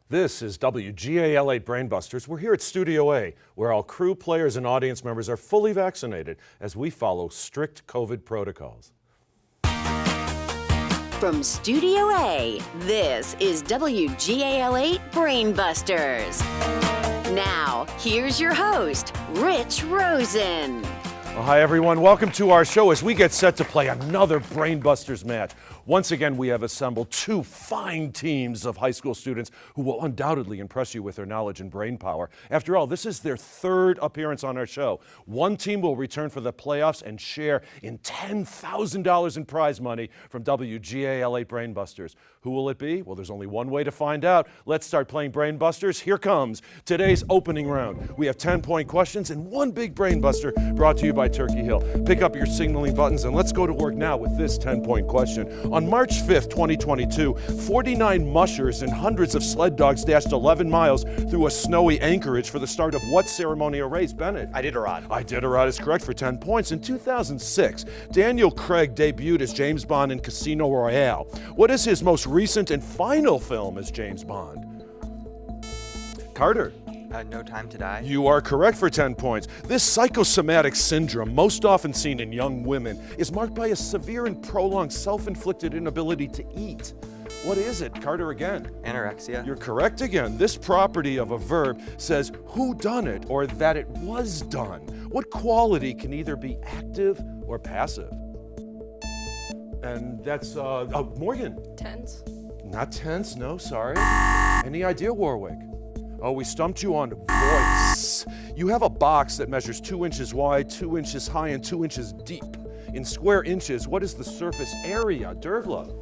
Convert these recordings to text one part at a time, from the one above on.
This is WGAL8 Brainbusters. We're here at Studio A, where all crew, players, and audience members are fully vaccinated as we follow strict COVID protocols. From Studio A, this is WGAL8 Brainbusters. Now, here's your host, Rich Rosen. Well, hi, everyone. Welcome to our show as we get set to play another Brainbusters match. Once again, we have assembled two fine teams of high school students who will undoubtedly impress you with their knowledge and brain power. After all, this is their third appearance on our show. One team will return for the playoffs and share in $10,000 in prize money from WGAL8 Brainbusters. Who will it be? Well, there's only one way to find out. Let's start playing Brainbusters. Here comes today's opening round. We have 10-point questions and one big Brainbuster brought to you by Turkey Hill. Pick up your signaling buttons and let's go to work now with this 10-point question. On March 5th, 2022, 49 mushers and hundreds of sled dogs dashed 11 miles through a snowy Anchorage for the start of what ceremonial race, Bennett? Iditarod. Iditarod is correct for 10 points. In 2006, Daniel Craig debuted as James Bond in Casino Royale. What is his most recent and final film as James Bond? Carter. No Time to Die. You are correct for 10 points. This psychosomatic syndrome, most often seen in young women, is marked by a severe and prolonged self-inflicted inability to eat. What is it? Carter again. Anorexia. You're correct again. This property of a verb says who done it or that it was done. What quality can either be active or passive? And that's, Morgan. Tense. Not tense, no, sorry. Any idea, Warwick? Oh, we stumped you on voice. You have a box that measures 2 inches wide, 2 inches high, and 2 inches deep. In square inches, what is the surface area? Dervla?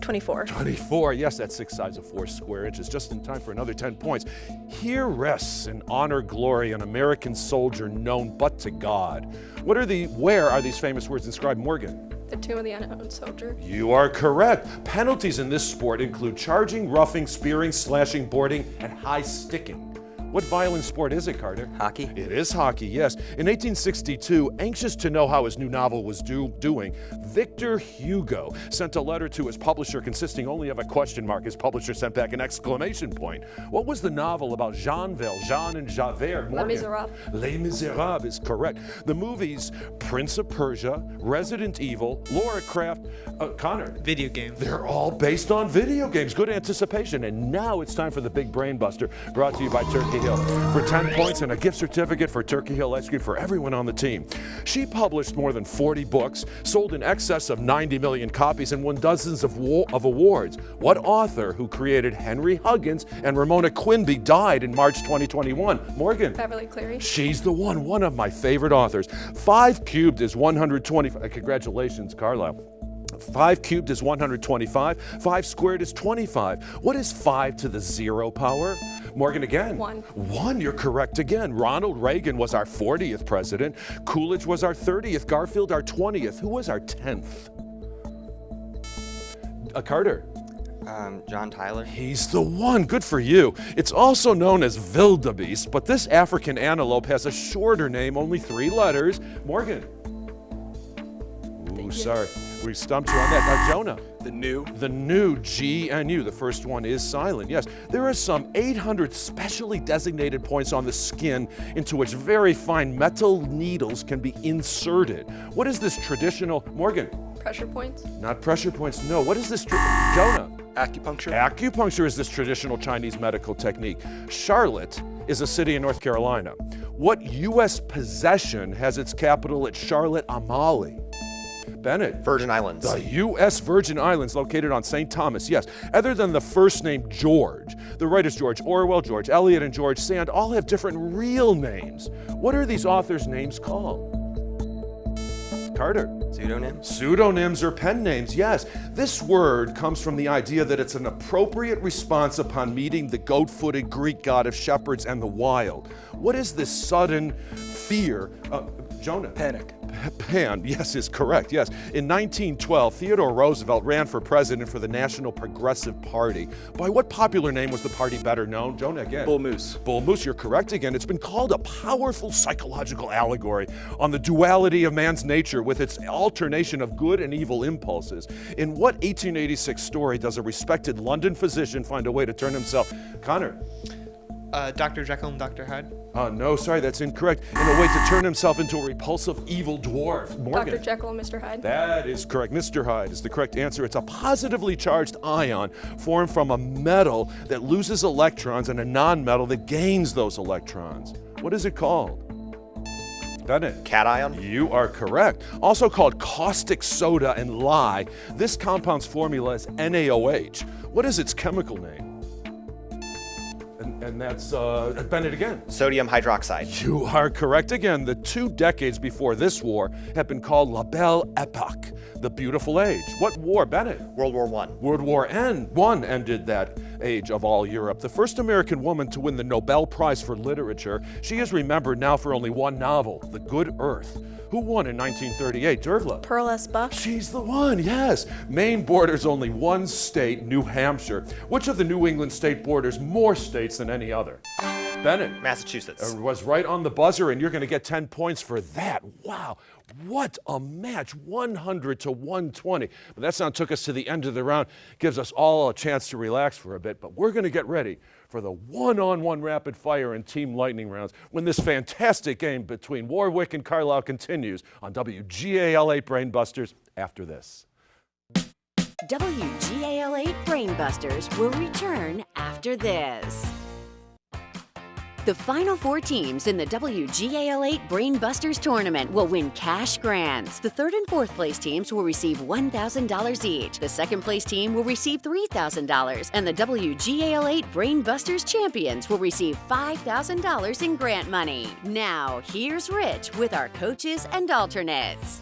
24. 24, yes, that's 6 sides of 4 square inches, just in time for another 10 points. Here rests in honor, glory, an American soldier known but to God. Where are these famous words inscribed, Morgan? The Tomb of the Unknown Soldier. You are correct. Penalties in this sport include charging, roughing, spearing, slashing, boarding, and high sticking. What violent sport is it, Carter? Hockey. It is hockey, yes. In 1862, anxious to know how his new novel was doing, Victor Hugo sent a letter to his publisher consisting only of a question mark. His publisher sent back an exclamation point. What was the novel about Jean Valjean and Javert? Les Miserables. Les Miserables is correct. The movies Prince of Persia, Resident Evil, Laura Croft, Connor. Video games. They're all based on video games. Good anticipation. And now it's time for the Big Brain Buster, brought to you by Turkey Hill. For 10 points and a gift certificate for Turkey Hill ice cream for everyone on the team. She published more than 40 books, sold in excess of 90 million copies, and won dozens of awards. What author who created Henry Huggins and Ramona Quimby died in March 2021? Morgan. Beverly Cleary. She's the one of my favorite authors. 5 cubed is 125. Congratulations, Carlisle. 5 cubed is 125. 5 squared is 25. What is 5 to the 0 power? Morgan again. 1. 1, you're correct again. Ronald Reagan was our 40th president. Coolidge was our 30th. Garfield our 20th. Who was our 10th? Carter. John Tyler. He's the one. Good for you. It's also known as wildebeest, but this African antelope has a shorter name, only 3 letters. Morgan. Ooh, sorry. We stumped you on that. Now, Jonah. The new. The new GNU. The first one is silent. Yes, there are some 800 specially designated points on the skin into which very fine metal needles can be inserted. What is this traditional, Morgan? Pressure points. Not pressure points, no. What is this, Jonah? Acupuncture. Acupuncture is this traditional Chinese medical technique. Charlotte is a city in North Carolina. What U.S. possession has its capital at Charlotte Amalie? Bennett. Virgin Islands. The U.S. Virgin Islands, located on St. Thomas, yes. Other than the first name George, the writers George Orwell, George Eliot, and George Sand all have different real names. What are these authors' names called? Carter. Pseudonyms. Pseudonyms or pen names, yes. This word comes from the idea that it's an appropriate response upon meeting the goat-footed Greek god of shepherds and the wild. What is this sudden fear? Jonah. Panic. Pan, yes, is correct, yes. In 1912, Theodore Roosevelt ran for president for the National Progressive Party. By what popular name was the party better known? Jonah again. Bull Moose. Bull Moose, you're correct again. It's been called a powerful psychological allegory on the duality of man's nature with its alternation of good and evil impulses. In what 1886 story does a respected London physician find a way to turn himself? Connor. Dr. Jekyll and Dr. Hyde. No, sorry, that's incorrect. In a way to turn himself into a repulsive evil dwarf. Morgan. Dr. Jekyll and Mr. Hyde. That is correct. Mr. Hyde is the correct answer. It's a positively charged ion formed from a metal that loses electrons and a non-metal that gains those electrons. What is it called? Bennett. Cation? You are correct. Also called caustic soda and lye, this compound's formula is NaOH. What is its chemical name? And that's Bennett again. Sodium hydroxide. You are correct again. The 2 decades before this war have been called La Belle Epoque, the beautiful age. What war, Bennett? World War I. World War I ended that age of all Europe. The first American woman to win the Nobel Prize for Literature. She is remembered now for only one novel, The Good Earth. Who won in 1938? Dervla. Pearl S. Buck. She's the one, yes. Maine borders only one state, New Hampshire. Which of the New England state borders more states than any other? Bennett. Massachusetts. Was right on the buzzer, and you're going to get 10 points for that. Wow, what a match, 100 to 120. But that sound took us to the end of the round, gives us all a chance to relax for a bit, but we're going to get ready for the one-on-one rapid fire and team lightning rounds when this fantastic game between Warwick and Carlisle continues on WGAL 8 Brainbusters after this. WGAL 8 Brainbusters will return after this. The final 4 teams in the WGAL 8 Brainbusters tournament will win cash grants. The 3rd and 4th place teams will receive $1,000 each. The 2nd place team will receive $3,000. And the WGAL 8 Brainbusters champions will receive $5,000 in grant money. Now, here's Rich with our coaches and alternates.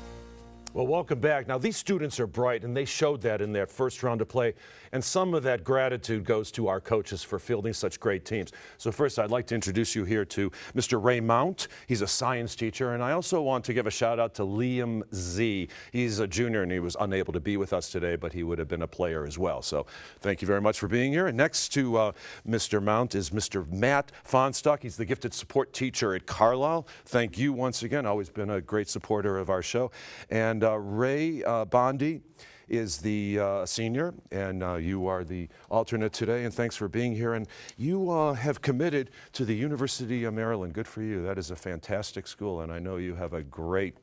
Well, welcome back. Now, these students are bright, and they showed that in that first round of play. And some of that gratitude goes to our coaches for fielding such great teams. So first, I'd like to introduce you here to Mr. Ray Mount. He's a science teacher. And I also want to give a shout out to Liam Z. He's a junior, and he was unable to be with us today, but he would have been a player as well. So thank you very much for being here. And next to Mr. Mount is Mr. Matt Fonstock. He's the gifted support teacher at Carlisle. Thank you once again. Always been a great supporter of our show. And Ray Bondi is the senior, and you are the alternate today, and thanks for being here. And you have committed to the University of Maryland. Good for you. That is a fantastic school, and I know you have a great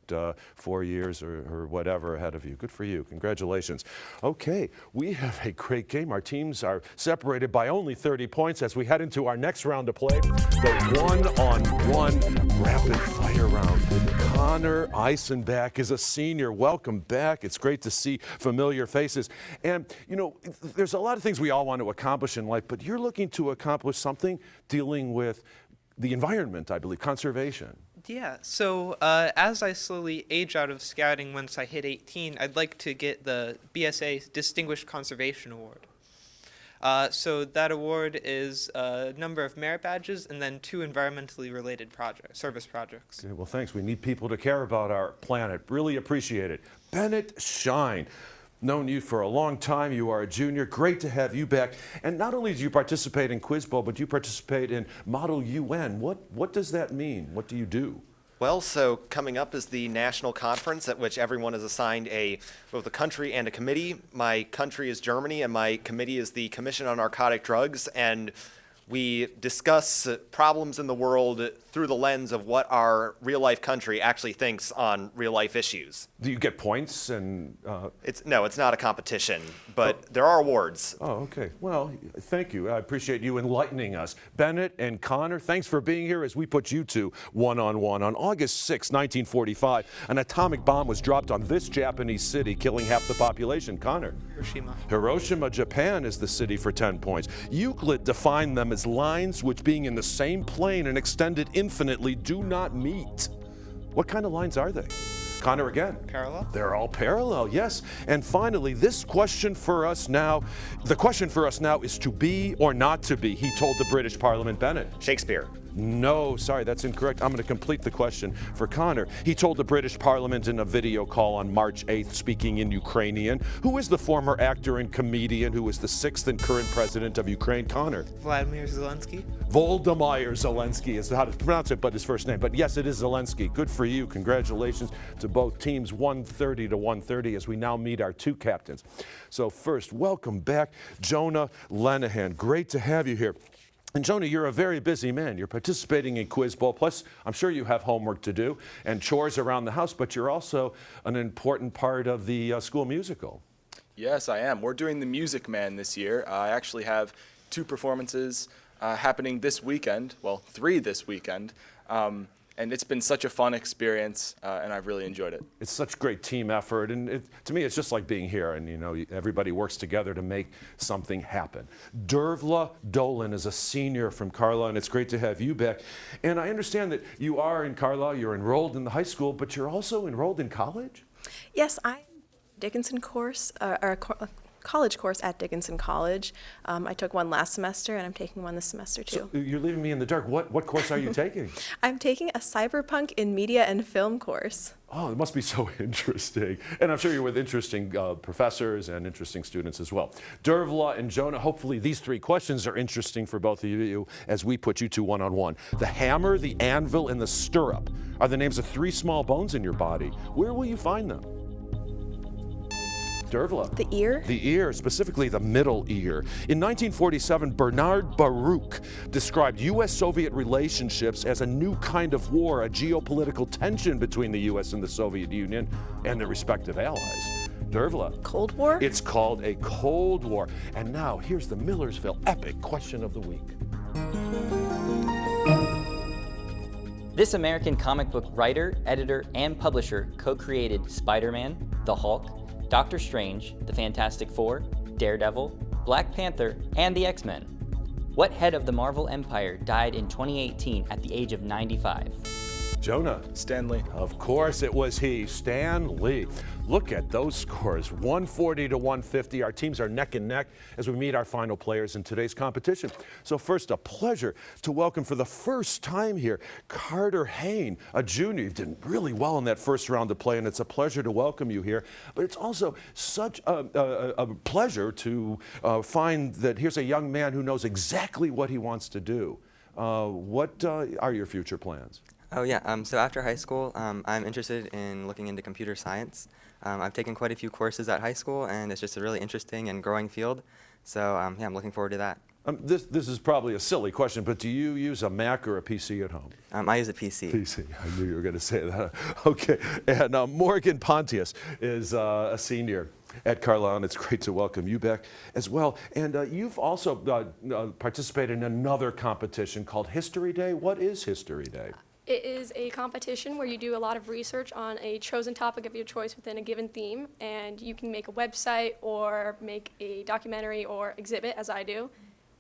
4 years or whatever ahead of you. Good for you. Congratulations. Okay, we have a great game. Our teams are separated by only 30 points as we head into our next round of play, the one-on-one rapid fire round. Connor Eisenbach is a senior. Welcome back. It's great to see familiar faces. And, you know, there's a lot of things we all want to accomplish in life, but you're looking to accomplish something dealing with the environment, I believe, conservation. Yeah, so as I slowly age out of scouting once I hit 18, I'd like to get the BSA Distinguished Conservation Award. So that award is a number of merit badges and then 2 environmentally related service projects. Okay, well, thanks. We need people to care about our planet. Really appreciate it. Bennett Shine. Known you for a long time. You are a junior. Great to have you back. And not only do you participate in Quiz Bowl, but you participate in Model UN. What does that mean? What do you do? Well, so coming up is the national conference at which everyone is assigned both a country and a committee. My country is Germany, and my committee is the Commission on Narcotic Drugs. And we discuss problems in the world through the lens of what our real-life country actually thinks on real-life issues. Do you get points? And No, it's not a competition, but there are awards. Oh, okay. Well, thank you. I appreciate you enlightening us. Bennett and Connor, thanks for being here as we put you two one-on-one. On August 6, 1945, an atomic bomb was dropped on this Japanese city, killing half the population. Connor. Hiroshima. Hiroshima, Japan is the city for 10 points. Euclid defined them as lines which, being in the same plane and extended infinitely, do not meet. What kind of lines are they? Connor again. Parallel? They're all parallel, yes. And finally, the question for us now is to be or not to be, he told the British Parliament. Bennett. Shakespeare. No, sorry, that's incorrect. I'm going to complete the question for Connor. He told the British Parliament in a video call on March 8th, speaking in Ukrainian, who is the former actor and comedian who is the 6th and current president of Ukraine. Connor. Vladimir Zelensky. Volodymyr Zelensky is how to pronounce it, but his first name. But yes, it is Zelensky. Good for you. Congratulations to both teams, 130 to 130, as we now meet our two captains. So first, welcome back, Jonah Lenahan. Great to have you here. And Jonah, you're a very busy man. You're participating in Quiz Bowl, plus I'm sure you have homework to do and chores around the house, but you're also an important part of the school musical. Yes, I am. We're doing The Music Man this year. I actually have 2 performances happening this weekend, well, 3 this weekend. And it's been such a fun experience, and I've really enjoyed it. It's such great team effort, and to me, it's just like being here, and you know, everybody works together to make something happen. Dervla Dolan is a senior from Carlisle, and it's great to have you back. And I understand that you are in Carlisle, you're enrolled in the high school, but you're also enrolled in college? Yes, I'm Dickinson course, college course at Dickinson College. I took one last semester, and I'm taking one this semester too. So you're leaving me in the dark. What course are you taking? I'm taking a cyberpunk in media and film course. Oh, it must be so interesting. And I'm sure you're with interesting professors and interesting students as well. Dervla and Jonah, hopefully these 3 questions are interesting for both of you as we put you 2 one-on-one. The hammer, the anvil, and the stirrup are the names of 3 small bones in your body. Where will you find them? Dervla. The ear? The ear, specifically the middle ear. In 1947, Bernard Baruch described U.S.-Soviet relationships as a new kind of war, a geopolitical tension between the U.S. and the Soviet Union and their respective allies. Dervla. Cold War? It's called a Cold War. And now, here's the Millersville Epic Question of the Week. This American comic book writer, editor, and publisher co-created Spider-Man, the Hulk, Doctor Strange, the Fantastic Four, Daredevil, Black Panther, and the X-Men. What head of the Marvel Empire died in 2018 at the age of 95? Jonah. Stan Lee. Of course it was he, Stan Lee. Look at those scores, 140 to 150. Our teams are neck and neck as we meet our final players in today's competition. So first, a pleasure to welcome for the first time here, Carter Hain, a junior. You did really well in that first round of play, and it's a pleasure to welcome you here. But it's also such a pleasure to find that here's a young man who knows exactly what he wants to do. What are your future plans? Oh yeah, so after high school, I'm interested in looking into computer science. I've taken quite a few courses at high school, and it's just a really interesting and growing field. So yeah, I'm looking forward to that. This is probably a silly question, but do you use a Mac or a PC at home? I use a PC. PC, I knew you were going to say that. Okay, and Morgan Pontius is a senior at Carlisle, and it's great to welcome you back as well. And you've also participated in another competition called History Day. What is History Day? It is a competition where you do a lot of research on a chosen topic of your choice within a given theme, and you can make a website or make a documentary or exhibit, as I do.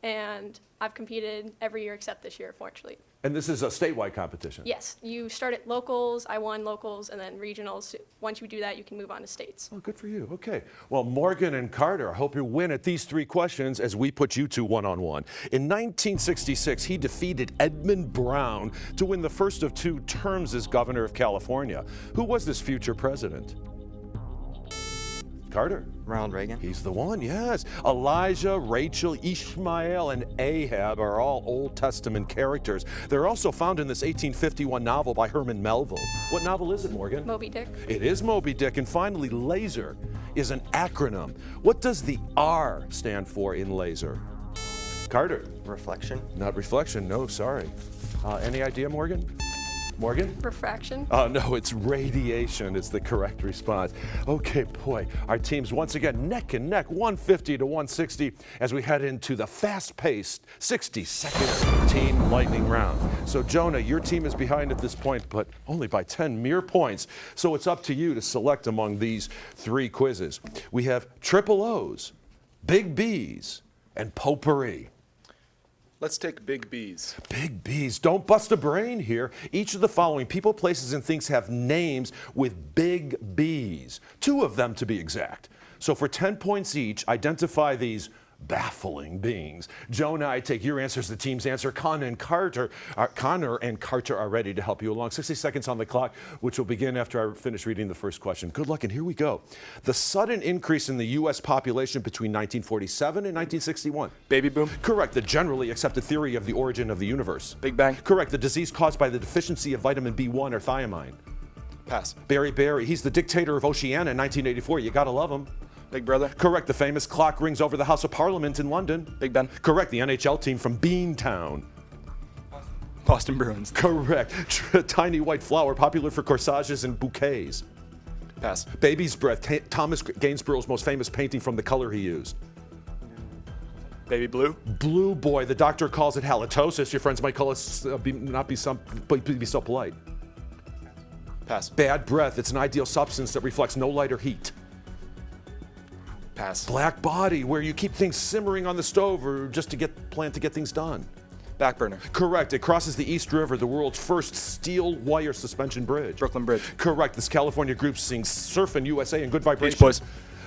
And I've competed every year except this year, fortunately. And this is a statewide competition? Yes, you start at locals, I won locals, and then regionals. Once you do that, you can move on to states. Oh, good for you. Okay. Well, Morgan and Carter, I hope you win at these 3 questions as we put you 2 one-on-one. In 1966, he defeated Edmund Brown to win the first of 2 terms as governor of California. Who was this future president? Carter. Ronald Reagan. He's the one, yes. Elijah, Rachel, Ishmael, and Ahab are all Old Testament characters. They're also found in this 1851 novel by Herman Melville. What novel is it, Morgan? Moby Dick. It is Moby Dick. And finally, laser is an acronym. What does the R stand for in laser? Carter. Reflection. Not reflection, no, sorry. Any idea, Morgan? Morgan? Refraction. No, it's radiation is the correct response. Okay, boy, our teams once again neck and neck, 150 to 160 as we head into the fast-paced 60-second team lightning round. So Jonah, your team is behind at this point, but only by 10 mere points. So it's up to you to select among these 3 quizzes. We have triple O's, big B's, and potpourri. Let's take big B's. Big B's. Don't bust a brain here. Each of the following people, places, and things have names with big B's. 2 of them to be exact. So for 10 points each, identify these baffling beings. Joe and I take your answers, the team's answer. Connor and Carter are ready to help you along. 60 seconds on the clock, which will begin after I finish reading the first question. Good luck, and here we go. The sudden increase in the U.S. population between 1947 and 1961. Baby boom. Correct. The generally accepted theory of the origin of the universe. Big Bang. Correct. The disease caused by the deficiency of vitamin B1 or thiamine. Pass. Barry. He's the dictator of Oceania in 1984. You gotta love him. Big Brother. Correct. The famous clock rings over the House of Parliament in London. Big Ben. Correct. The NHL team from Beantown. Boston Bruins. Correct. Tiny white flower, popular for corsages and bouquets. Pass. Baby's breath. Thomas Gainsborough's most famous painting from the color he used. Baby blue. Blue boy. The doctor calls it halitosis. Your friends might call it not be so polite. Pass. Bad breath. It's an ideal substance that reflects no light or heat. Pass. Black body, where you keep things simmering on the stove or just to plan to get things done. Back burner. Correct. It crosses the East River, the world's first steel wire suspension bridge. Brooklyn Bridge. Correct. This California group sings Surfin' USA and Good Vibrations. Beach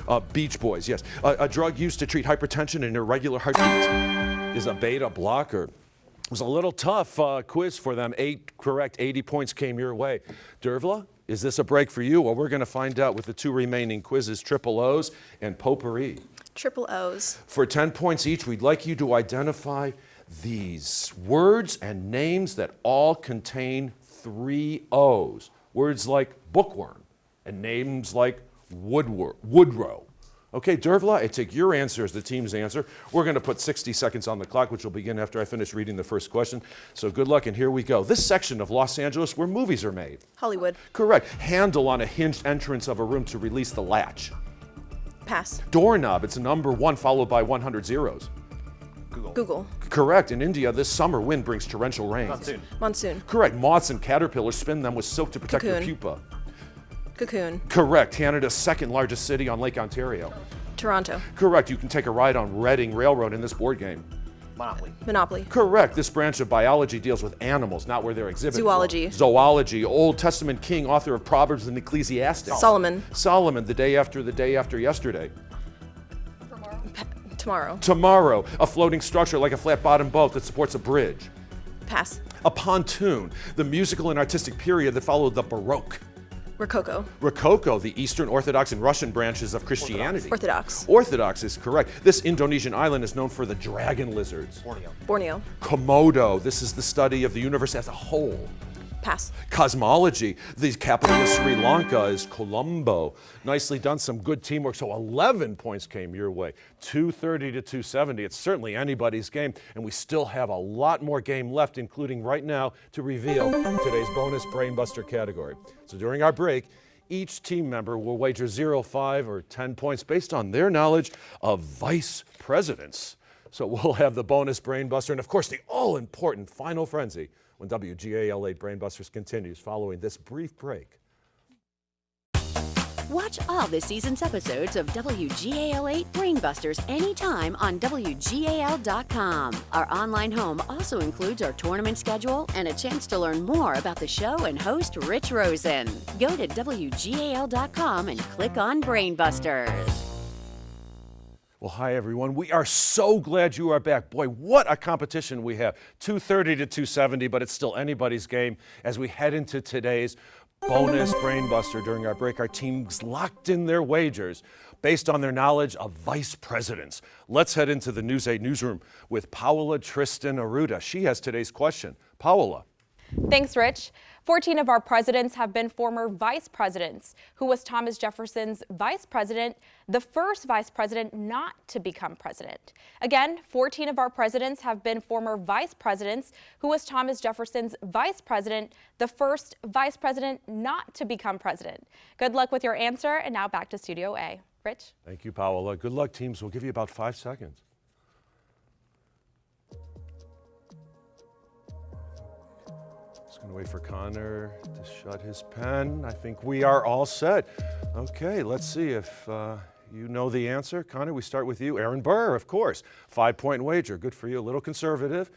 Boys. Beach Boys, yes. A drug used to treat hypertension and irregular heartbeat is a beta blocker. It was a little tough quiz for them. 8 correct, 80 points came your way. Dervla, is this a break for you? Well, we're going to find out with the 2 remaining quizzes, Triple O's and Potpourri. Triple O's. For 10 points each, we'd like you to identify these words and names that all contain 3 O's. Words like bookworm and names like Woodrow. Okay, Dervla, I take your answer as the team's answer. We're going to put 60 seconds on the clock, which will begin after I finish reading the first question. So good luck, and here we go. This section of Los Angeles where movies are made. Hollywood. Correct. Handle on a hinged entrance of a room to release the latch. Pass. Doorknob, it's a number 1 followed by 100 zeros. Google. Correct. In India, this summer wind brings torrential rain. Monsoon. Correct. Moths and caterpillars spin them with silk to protect their Cocoon. pupa. Cocoon. Correct. Canada's second largest city on Lake Ontario. Toronto. Correct. You can take a ride on Reading Railroad in this board game. Monopoly. Correct. This branch of biology deals with animals, not where they're exhibited. Zoology. Zoology. Old Testament king, author of Proverbs and Ecclesiastes. Solomon. Solomon, the day after yesterday. Tomorrow. Tomorrow. A floating structure like a flat-bottomed boat that supports a bridge. Pass. A pontoon, the musical and artistic period that followed the Baroque. Rococo. Rococo, the Eastern Orthodox and Russian branches of Christianity. Orthodox. Orthodox is correct. This Indonesian island is known for the dragon lizards. Borneo. Komodo, this is the study of the universe as a whole. Pass. Cosmology, the capital of Sri Lanka is Colombo. Nicely done, some good teamwork. So 11 points came your way, 230 to 270. It's certainly anybody's game, and we still have a lot more game left, including right now to reveal today's bonus Brainbuster category. So during our break, each team member will wager 0, 5, or 10 points based on their knowledge of vice presidents. So we'll have the bonus Brainbuster and, of course, the all-important Final Frenzy when WGAL8 Brainbusters continues following this brief break. Watch all this season's episodes of WGAL8 Brainbusters anytime on WGAL.com. Our online home also includes our tournament schedule and a chance to learn more about the show and host Rich Rosen. Go to WGAL.com and click on Brainbusters. Well, hi, everyone. We are so glad you are back. Boy, what a competition we have. 230 to 270, but it's still anybody's game as we head into today's bonus Brainbuster. During our break, our teams locked in their wagers based on their knowledge of vice presidents. Let's head into the News 8 newsroom with Paola Tristan Aruda. She has today's question. Paola. Thanks, Rich. 14 of our presidents have been former vice presidents. Who was Thomas Jefferson's vice president, the first vice president not to become president? Again, 14 of our presidents have been former vice presidents. Who was Thomas Jefferson's vice president, the first vice president not to become president? Good luck with your answer, and now back to Studio A. Rich? Thank you, Paola. Good luck, teams. We'll give you about 5 seconds. Going to wait for Connor to shut his pen. I think we are all set. Okay, let's see if you know the answer. Connor, we start with you. Aaron Burr, of course. 5-point wager. Good for you. A little conservative.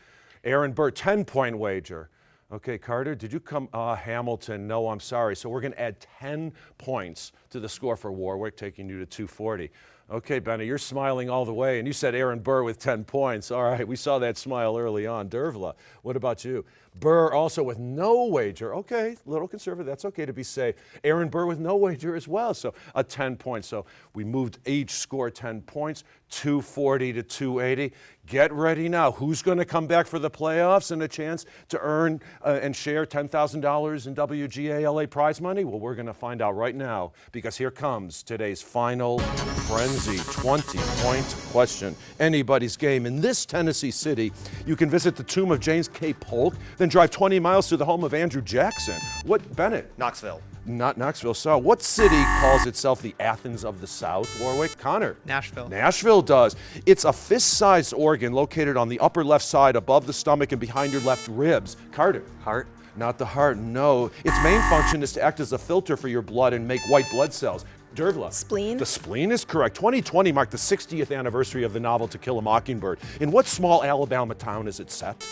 Aaron Burr, 10-point wager. Okay, Carter, did you come? Hamilton, no, I'm sorry. So we're going to add 10 points to the score for Warwick, taking you to 240. Okay, Benny, you're smiling all the way, and you said Aaron Burr with 10 points. All right, we saw that smile early on. Dervla, what about you? Burr also with no wager. Okay, a little conservative. That's okay to be safe. Aaron Burr with no wager as well, so a 10 points. So we moved each score 10 points, 240 to 280. Get ready now. Who's going to come back for the playoffs and a chance to earn and share $10,000 in WGALA prize money? Well, we're going to find out right now, because here comes today's final frenzy 20-point question. Anybody's game. In this Tennessee city, you can visit the tomb of James K. Polk, then drive 20 miles to the home of Andrew Jackson. What, Bennett? Knoxville. Not Knoxville. So, what city calls itself the Athens of the South? Warwick? Connor? Nashville. Nashville does. It's a fist-sized organ located on the upper left side above the stomach and behind your left ribs. Carter? Heart. Not the heart, no. Its main function is to act as a filter for your blood and make white blood cells. Dervla? Spleen. The spleen is correct. 2020 marked the 60th anniversary of the novel To Kill a Mockingbird. In what small Alabama town is it set?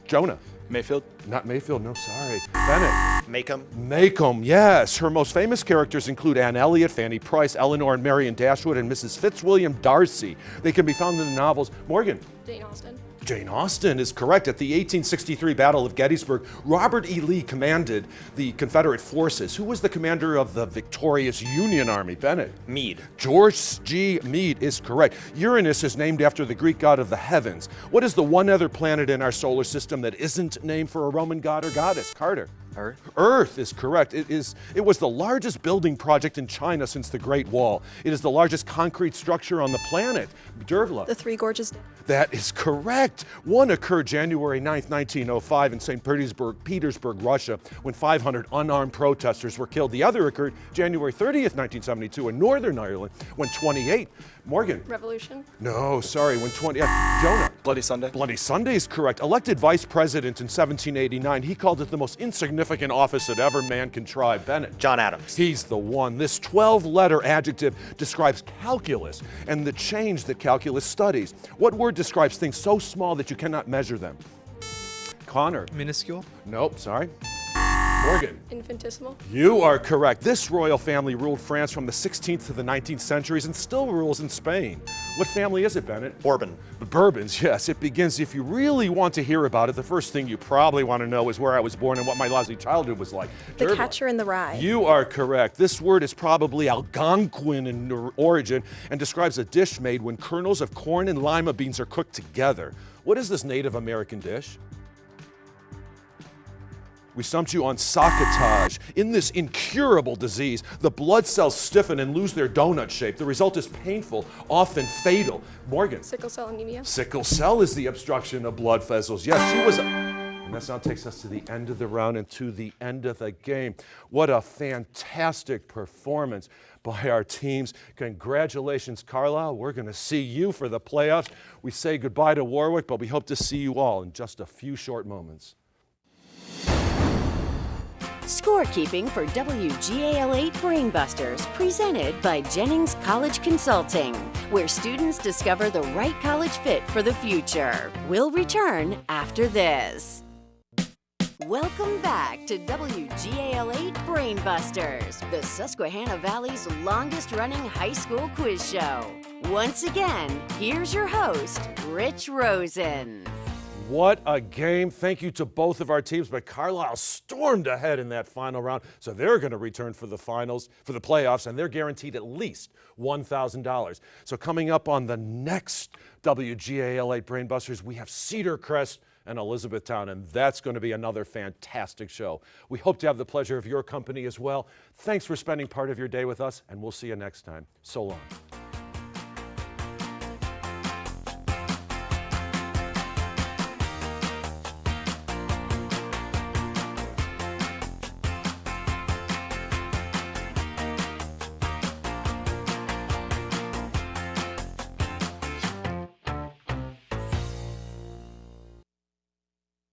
Jonah? Mayfield. Not Mayfield, no, sorry. Bennett? Macomb. Macomb, yes. Her most famous characters include Anne Elliot, Fanny Price, Eleanor and Marion Dashwood, and Mrs. Fitzwilliam Darcy. They can be found in the novels. Morgan? Jane Austen. Jane Austen is correct. At the 1863 Battle of Gettysburg, Robert E. Lee commanded the Confederate forces. Who was the commander of the victorious Union Army? Bennett? Meade. George G. Meade is correct. Uranus is named after the Greek god of the heavens. What is the one other planet in our solar system that isn't named for a Roman god or goddess? Carter? Earth. Earth is correct. It was the largest building project in China since the Great Wall. It is the largest concrete structure on the planet. Dervla? The Three Gorges. That is correct. One occurred January 9th, 1905 in St. Petersburg, Russia, when 500 unarmed protesters were killed. The other occurred January 30th, 1972 in Northern Ireland, when 28. Morgan? Revolution. No, sorry, when 20. Jonah? Bloody Sunday. Bloody Sunday is correct. Elected vice president in 1789, he called it the most insignificant office that ever man contrived. Bennett? John Adams. He's the one. This 12-letter adjective describes calculus and the change that calculus studies. What word describes things so small that you cannot measure them? Connor? Minuscule. Nope, sorry. Morgan? Infinitesimal. You are correct. This royal family ruled France from the 16th to the 19th centuries and still rules in Spain. What family is it, Bennett? Bourbon. The Bourbons, yes. It begins, if you really want to hear about it, the first thing you probably want to know is where I was born and what my lousy childhood was like. The Dervla? Catcher in the Rye. You are correct. This word is probably Algonquin in origin and describes a dish made when kernels of corn and lima beans are cooked together. What is this Native American dish? We stumped you on saccatage. In this incurable disease, the blood cells stiffen and lose their donut shape. The result is painful, often fatal. Morgan? Sickle cell anemia. Sickle cell is the obstruction of blood vessels. Yes, she was. And that now takes us to the end of the round and to the end of the game. What a fantastic performance by our teams. Congratulations, Carlisle. We're going to see you for the playoffs. We say goodbye to Warwick, but we hope to see you all in just a few short moments. Scorekeeping for WGAL8 Brainbusters, presented by Jennings College Consulting, where students discover the right college fit for the future. We'll return after this. Welcome back to WGAL8 Brainbusters, the Susquehanna Valley's longest-running high school quiz show. Once again, here's your host, Rich Rosen. What a game. Thank you to both of our teams, but Carlisle stormed ahead in that final round, so they're going to return for the finals, for the playoffs, and they're guaranteed at least $1,000. So coming up on the next WGAL8 Brainbusters, we have Cedar Crest and Elizabethtown, and that's going to be another fantastic show. We hope to have the pleasure of your company as well. Thanks for spending part of your day with us, and we'll see you next time. So long.